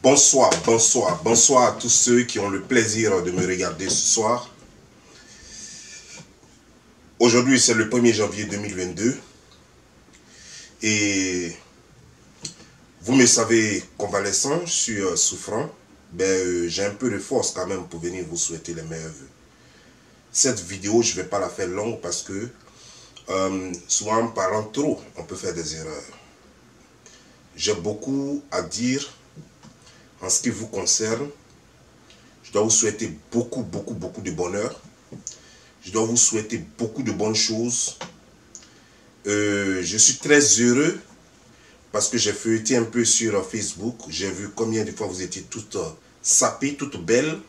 Bonsoir, bonsoir, bonsoir à tous ceux qui ont le plaisir de me regarder ce soir. Aujourd'hui, c'est le 1er janvier 2022. Et vous me savez convalescent, je suis souffrant. J'ai un peu de force quand même pour venir vous souhaiter les meilleurs vœux. Cette vidéo, je ne vais pas la faire longue parce que souvent en parlant trop, on peut faire des erreurs. J'ai beaucoup à dire en ce qui vous concerne. Je dois vous souhaiter beaucoup de bonheur. Je dois vous souhaiter beaucoup de bonnes choses. Je suis très heureux parce que j'ai feuilleté un peu sur Facebook. J'ai vu combien de fois vous étiez toutes sapées, toutes belles.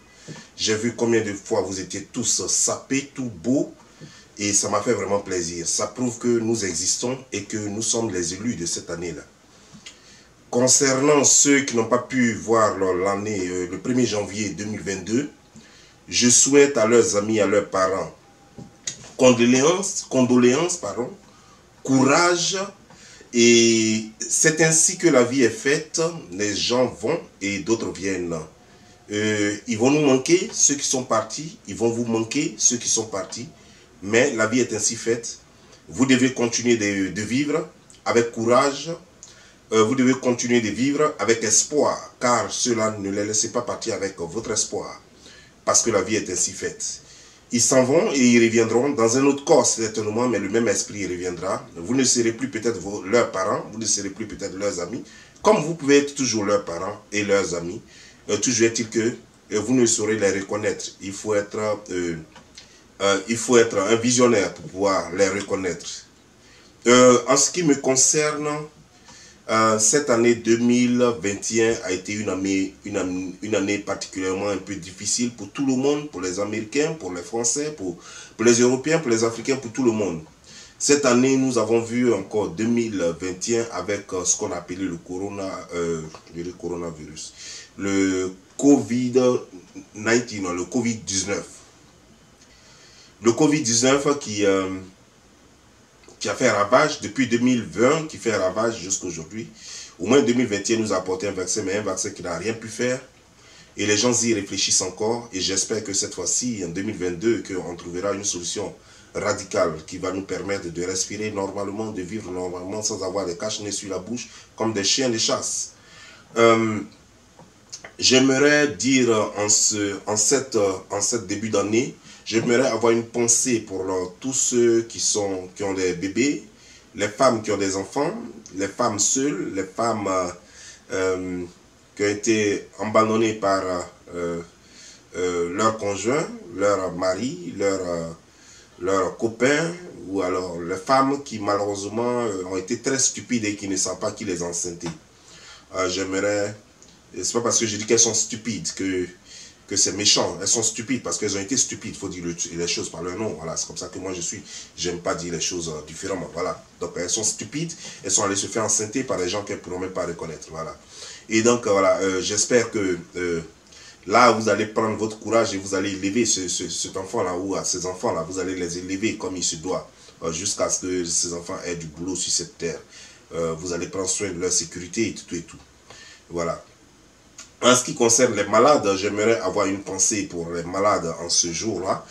J'ai vu combien de fois vous étiez tous sapés, tout beaux. Et ça m'a fait vraiment plaisir. Ça prouve que nous existons et que nous sommes les élus de cette année-là. Concernant ceux qui n'ont pas pu voir l'année, le 1er janvier 2022, je souhaite à leurs amis, à leurs parents, condoléances, courage. Et c'est ainsi que la vie est faite. Les gens vont et d'autres viennent. Ils vont nous manquer, ceux qui sont partis. Ils vont vous manquer, ceux qui sont partis. Mais la vie est ainsi faite. Vous devez continuer de vivre avec courage. Vous devez continuer de vivre avec espoir, car cela ne les laissez pas partir avec votre espoir, parce que la vie est ainsi faite. Ils s'en vont et ils reviendront dans un autre corps certainement, mais le même esprit reviendra. Vous ne serez plus peut-être leurs parents, vous ne serez plus peut-être leurs amis, comme vous pouvez être toujours leurs parents et leurs amis. Toujours est-il que vous ne saurez les reconnaître. Il faut être un visionnaire pour pouvoir les reconnaître. En ce qui me concerne, cette année 2021 a été une année particulièrement un peu difficile pour tout le monde, pour les Américains, pour les Français, pour les Européens, pour les Africains, pour tout le monde. Cette année, nous avons vu encore 2021 avec ce qu'on a appelé le coronavirus, le Covid-19, le Covid-19. Le Covid-19 qui a fait ravage depuis 2020, qui fait ravage jusqu'à aujourd'hui. Au moins 2021 nous a apporté un vaccin, mais un vaccin qui n'a rien pu faire. Et les gens y réfléchissent encore. Et j'espère que cette fois-ci, en 2022, qu'on trouvera une solution radicale qui va nous permettre de respirer normalement, de vivre normalement, sans avoir des cache-nez sur la bouche, comme des chiens de chasse. J'aimerais dire en cette début d'année, j'aimerais avoir une pensée pour tous ceux qui ont des bébés, les femmes qui ont des enfants, les femmes seules, les femmes qui ont été abandonnées par leur conjoint, leur mari, leur copain, ou alors les femmes qui malheureusement ont été très stupides et qui ne savent pas qui les enceintait. J'aimerais, c'est pas parce que je dis qu'elles sont stupides que c'est méchant, elles sont stupides parce qu'elles ont été stupides, il faut dire les choses par leur nom, voilà, c'est comme ça que moi je suis, j'aime pas dire les choses différemment, voilà, donc elles sont stupides, elles sont allées se faire enceinter par des gens qu'elles ne pourront même pas reconnaître, voilà, et donc voilà, j'espère que là vous allez prendre votre courage et vous allez élever cet enfant-là, ou à ces enfants-là, vous allez les élever comme il se doit, jusqu'à ce que ces enfants aient du boulot sur cette terre, vous allez prendre soin de leur sécurité et tout, voilà. En ce qui concerne les malades, j'aimerais avoir une pensée pour les malades en ce jour-là.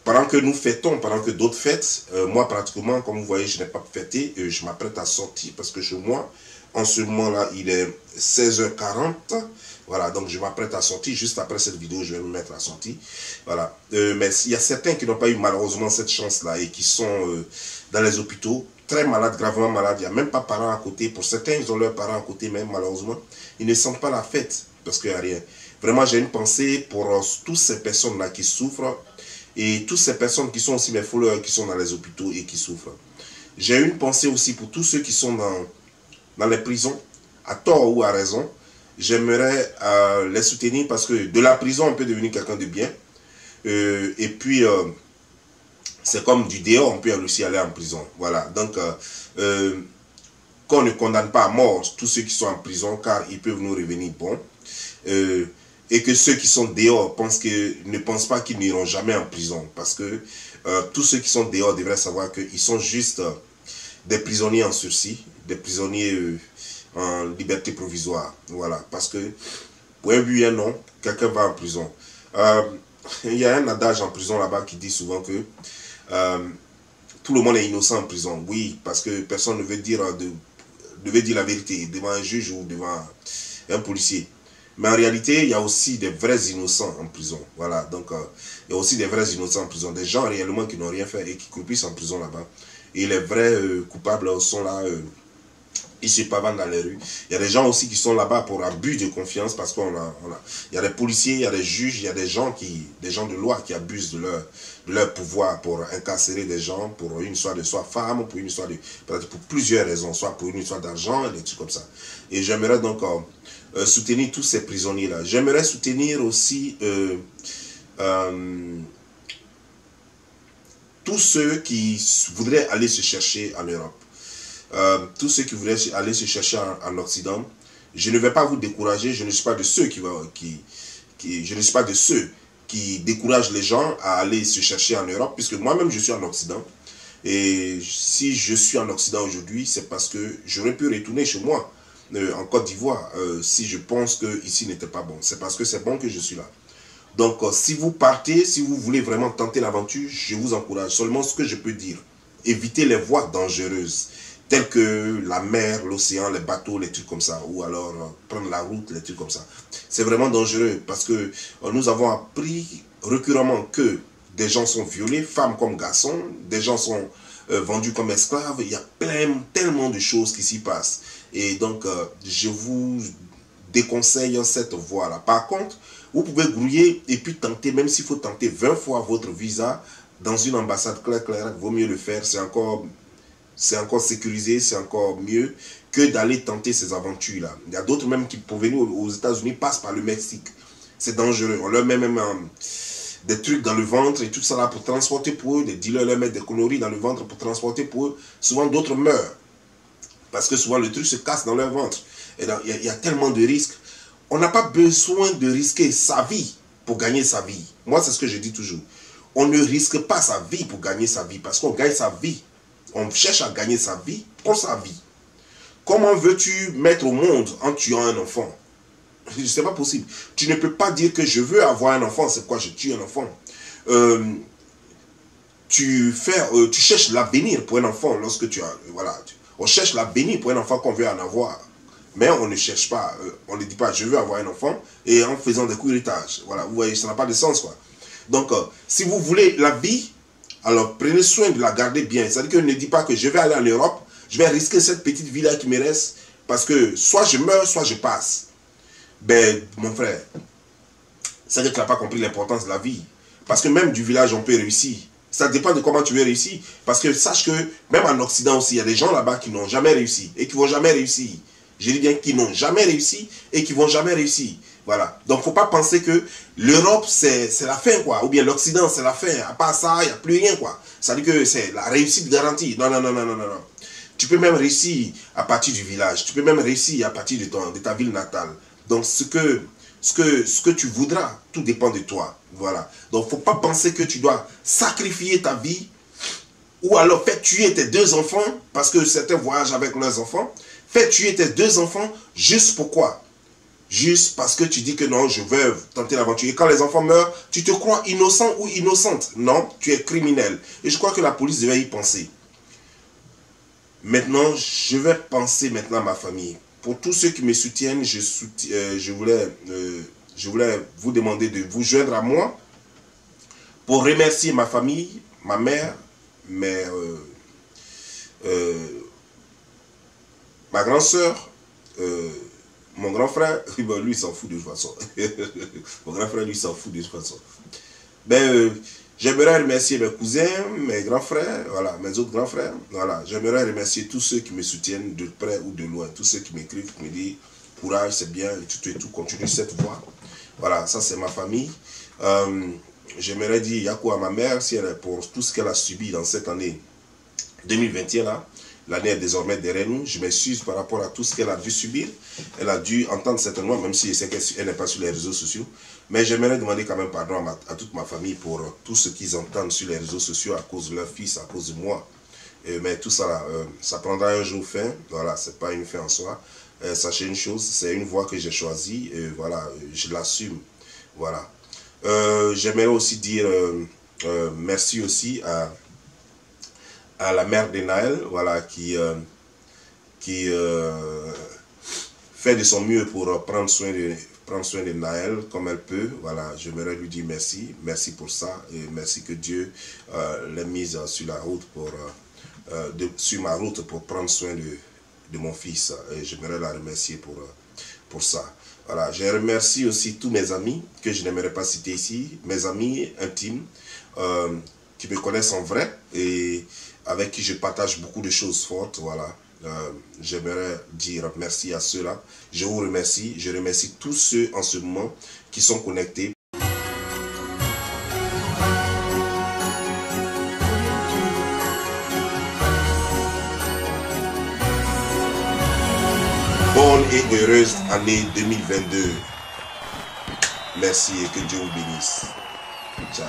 Pendant que nous fêtons, pendant que d'autres fêtent, moi pratiquement, comme vous voyez, je n'ai pas fêté, je m'apprête à sortir parce que chez moi, en ce moment-là, il est 16h40. Voilà, donc je m'apprête à sortir. Juste après cette vidéo, je vais me mettre à sortir. Voilà. Mais il y a certains qui n'ont pas eu malheureusement cette chance-là et qui sont dans les hôpitaux, très malades, gravement malades. Il n'y a même pas parents à côté. Pour certains, ils ont leurs parents à côté même, malheureusement. Ils ne sentent pas la fête parce qu'il n'y a rien. Vraiment, j'ai une pensée pour toutes ces personnes-là qui souffrent et toutes ces personnes qui sont aussi mes followers qui sont dans les hôpitaux et qui souffrent. J'ai une pensée aussi pour tous ceux qui sont dans les prisons, à tort ou à raison. J'aimerais les soutenir parce que de la prison, on peut devenir quelqu'un de bien. Et puis, c'est comme du dehors, on peut aussi aller en prison. Voilà, donc qu'on ne condamne pas à mort tous ceux qui sont en prison, car ils peuvent nous revenir bons. Et que ceux qui sont dehors ne pensent pas qu'ils n'iront jamais en prison. Parce que tous ceux qui sont dehors devraient savoir qu'ils sont juste des prisonniers en sursis, des prisonniers en liberté provisoire. Voilà, parce que pour un oui et un non, quelqu'un va en prison. Il y a un adage en prison là-bas qui dit souvent que tout le monde est innocent en prison. Oui, parce que personne ne veut dire, la vérité devant un juge ou devant un policier. Mais en réalité, il y a aussi des vrais innocents en prison. Voilà, donc il y a aussi des vrais innocents en prison. Des gens réellement qui n'ont rien fait et qui croupissent en prison là-bas. Et les vrais coupables sont là, ils se pavanent dans les rues. Il y a des gens aussi qui sont là-bas pour abus de confiance parce qu'il y a des policiers, il y a des juges, il y a des gens de loi qui abusent de leur pouvoir pour incarcérer des gens pour une histoire de soit femme, pour une histoire pour plusieurs raisons, soit pour une histoire d'argent, des trucs comme ça. Et j'aimerais donc soutenir tous ces prisonniers-là. J'aimerais soutenir aussi tous ceux qui voudraient aller se chercher en Europe. Tous ceux qui voudraient aller se chercher en Occident. Je ne vais pas vous décourager, je ne suis pas de ceux je ne suis pas de ceux qui découragent les gens à aller se chercher en Europe, puisque moi-même je suis en Occident. Et si je suis en Occident aujourd'hui, c'est parce que j'aurais pu retourner chez moi, en Côte d'Ivoire, si je pense que ici n'était pas bon. C'est parce que c'est bon que je suis là. Donc, si vous partez, si vous voulez vraiment tenter l'aventure, je vous encourage. Seulement ce que je peux dire, évitez les voies dangereuses, telles que la mer, l'océan, les bateaux, les trucs comme ça, ou alors prendre la route, les trucs comme ça. C'est vraiment dangereux parce que nous avons appris récurremment que des gens sont violés, femmes comme garçons, des gens sont vendus comme esclaves. Il y a tellement de choses qui s'y passent. Et donc, je vous déconseille cette voie-là. Par contre, vous pouvez grouiller et puis tenter, même s'il faut tenter 20 fois votre visa dans une ambassade claire, il vaut mieux le faire. C'est encore sécurisé, c'est encore mieux que d'aller tenter ces aventures-là. Il y a d'autres même qui, pour venir aux États-Unis, passent par le Mexique. C'est dangereux. On leur met même des trucs dans le ventre et tout ça là pour transporter pour eux. Des dealers leur mettent des conneries dans le ventre pour transporter pour eux. Souvent, d'autres meurent. Parce que souvent, le truc se casse dans leur ventre. Et il y a tellement de risques. On n'a pas besoin de risquer sa vie pour gagner sa vie. Moi, c'est ce que je dis toujours. On ne risque pas sa vie pour gagner sa vie. Parce qu'on gagne sa vie. On cherche à gagner sa vie pour sa vie. Comment veux-tu mettre au monde en tuant un enfant? Ce n'est pas possible. Tu ne peux pas dire que je veux avoir un enfant, c'est quoi je tue un enfant. Tu cherches l'avenir pour un enfant lorsque tu as... Voilà, on cherche l'avenir pour un enfant qu'on veut en avoir. Mais on ne cherche pas, on ne dit pas je veux avoir un enfant et en faisant des coups-héritages. Voilà, vous voyez, ça n'a pas de sens quoi. Donc, si vous voulez la vie, alors prenez soin de la garder bien. C'est-à-dire que ne dis pas que je vais aller en Europe, je vais risquer cette petite vie-là qui me reste, parce que soit je meurs, soit je passe. Ben, mon frère, c'est-à-dire que tu n'as pas compris l'importance de la vie. Parce que même du village, on peut réussir. Ça dépend de comment tu veux réussir. Parce que sache que, même en Occident aussi, il y a des gens là-bas qui n'ont jamais réussi et qui ne vont jamais réussir. Je dis bien qui n'ont jamais réussi et qui ne vont jamais réussir. Voilà. Donc, il ne faut pas penser que l'Europe, c'est la fin, quoi. Ou bien l'Occident, c'est la fin. À part ça, il n'y a plus rien, quoi. Ça veut dire que c'est la réussite garantie. Non, non, non, non, non, non. Tu peux même réussir à partir du village. Tu peux même réussir à partir de ta ville natale. Donc, ce que tu voudras, tout dépend de toi. Voilà. Donc, il ne faut pas penser que tu dois sacrifier ta vie ou alors faire tuer tes 2 enfants parce que certains voyagent avec leurs enfants. Fais tuer tes 2 enfants, juste pourquoi? Juste parce que tu dis que non, je veux tenter l'aventure. Et quand les enfants meurent, tu te crois innocent ou innocente. Non, tu es criminel. Et je crois que la police devait y penser. Maintenant, je vais penser maintenant à ma famille. Pour tous ceux qui me soutiennent, je voulais vous demander de vous joindre à moi pour remercier ma famille, ma mère, ma grande soeur, mon grand frère, lui il s'en fout de toute façon. Mon grand frère lui s'en fout de toute façon. J'aimerais remercier mes cousins, mes grands frères, voilà, mes autres grands frères. Voilà, j'aimerais remercier tous ceux qui me soutiennent de près ou de loin. Tous ceux qui m'écrivent, qui me disent courage, c'est bien, et tout, continue cette voie. Voilà, ça c'est ma famille. J'aimerais dire Yakou à ma mère, si elle, pour tout ce qu'elle a subi dans cette année 2021 là. L'année est désormais derrière nous. Je m'excuse par rapport à tout ce qu'elle a dû subir. Elle a dû entendre certainement, même si je sais qu'elle n'est pas sur les réseaux sociaux. Mais j'aimerais demander quand même pardon à toute ma famille pour tout ce qu'ils entendent sur les réseaux sociaux à cause de leur fils, à cause de moi. Mais tout ça, ça prendra un jour fin. Voilà, c'est pas une fin en soi. sachez une chose, c'est une voie que j'ai choisie, voilà, je l'assume, voilà. J'aimerais aussi dire merci aussi à la mère de Naël, voilà, qui fait de son mieux pour prendre soin de Naël comme elle peut. Voilà, j'aimerais lui dire merci, merci pour ça, et merci que Dieu l'ait mise sur la route sur ma route pour prendre soin de mon fils, et j'aimerais la remercier pour ça. Voilà, je remercie aussi tous mes amis que je n'aimerais pas citer ici, mes amis intimes qui me connaissent en vrai et avec qui je partage beaucoup de choses fortes. Voilà, j'aimerais dire merci à ceux-là. Je vous remercie, je remercie tous ceux en ce moment qui sont connectés. Bonne et heureuse année 2022. Merci et que Dieu vous bénisse. Ciao.